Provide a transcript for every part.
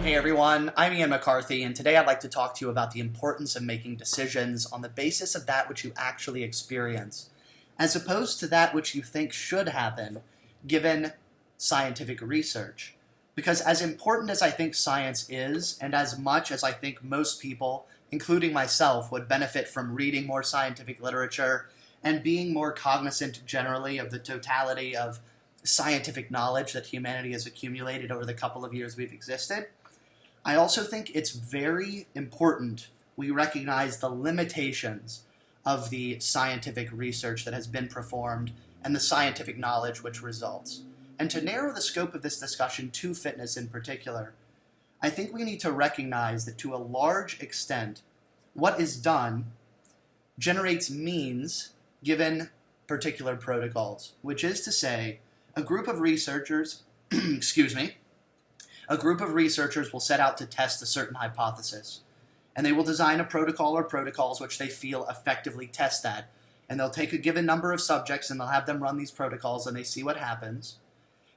Hey everyone, I'm Ian McCarthy, and today I'd like to talk to you about the importance of making decisions on the basis of that which you actually experience, as opposed to that which you think should happen, given scientific research. Because as important as I think science is, and as much as I think most people, including myself, would benefit from reading more scientific literature and being more cognizant generally of the totality of scientific knowledge that humanity has accumulated over the couple of years we've existed, I also think it's very important we recognize the limitations of the scientific research that has been performed and the scientific knowledge which results. And to narrow the scope of this discussion to fitness in particular, I think we need to recognize that to a large extent, what is done generates means given particular protocols, which is to say, a group of researchers, a group of researchers will set out to test a certain hypothesis, and they will design a protocol or protocols which they feel effectively test that, and they'll take a given number of subjects and they'll have them run these protocols and they see what happens.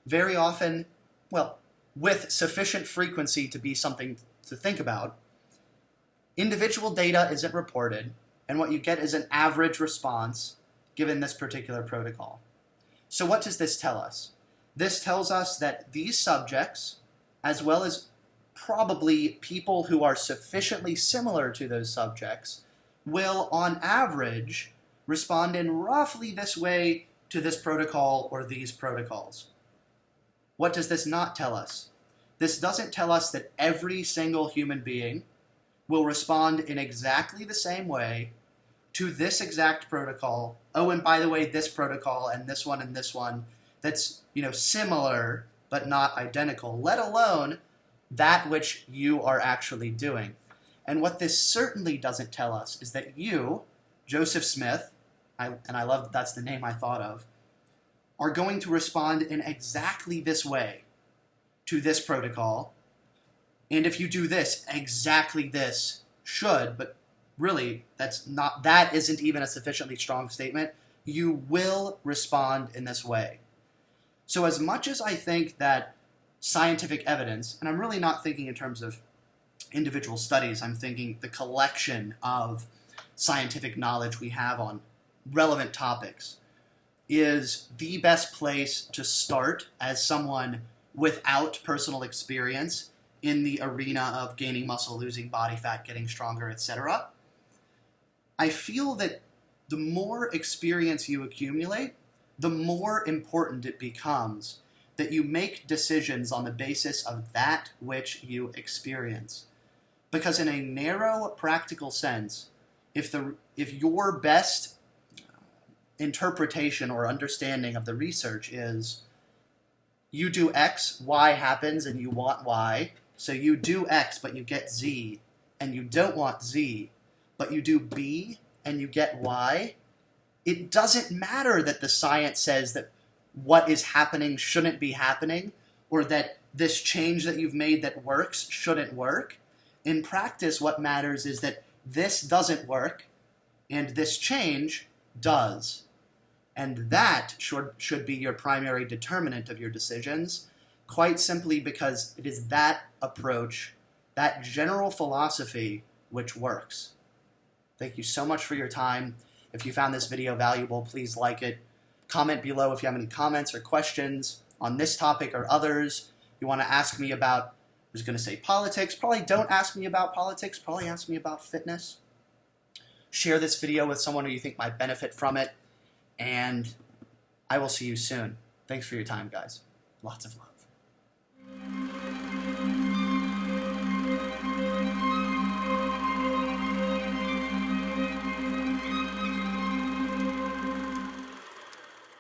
Very often, well, with sufficient frequency to be something to think about, individual data isn't reported, and what you get is an average response given this particular protocol. So what does this tell us? This tells us that these subjects, as well as probably people who are sufficiently similar to those subjects, will, on average, respond in roughly this way to this protocol or these protocols. What does this not tell us? This doesn't tell us that every single human being will respond in exactly the same way to this exact protocol. Oh, and by the way, this protocol and this one that's, similar but not identical, let alone that which you are actually doing. And what this certainly doesn't tell us is that you, Joseph Smith, and I love that that's the name I thought of, are going to respond in exactly this way to this protocol. And if you do this, exactly this should, but really, that isn't even a sufficiently strong statement. You will respond in this way. So as much as I think that scientific evidence, and I'm really not thinking in terms of individual studies, I'm thinking the collection of scientific knowledge we have on relevant topics, is the best place to start as someone without personal experience in the arena of gaining muscle, losing body fat, getting stronger, etc. I feel that the more experience you accumulate, the more important it becomes that you make decisions on the basis of that which you experience. Because in a narrow, practical sense, if your best interpretation or understanding of the research is you do X, Y happens, and you want Y, so you do X, but you get Z, and you don't want Z, but you do B, and you get Y, it doesn't matter that the science says that what is happening shouldn't be happening, or that this change that you've made that works shouldn't work. In practice, what matters is that this doesn't work, and this change does. And that should be your primary determinant of your decisions, quite simply because it is that approach, that general philosophy, which works. Thank you so much for your time. If you found this video valuable, please like it. Comment below if you have any comments or questions on this topic or others. You want to ask me about, I was going to say politics. Probably don't ask me about politics. Probably ask me about fitness. Share this video with someone who you think might benefit from it. And I will see you soon. Thanks for your time, guys. Lots of love.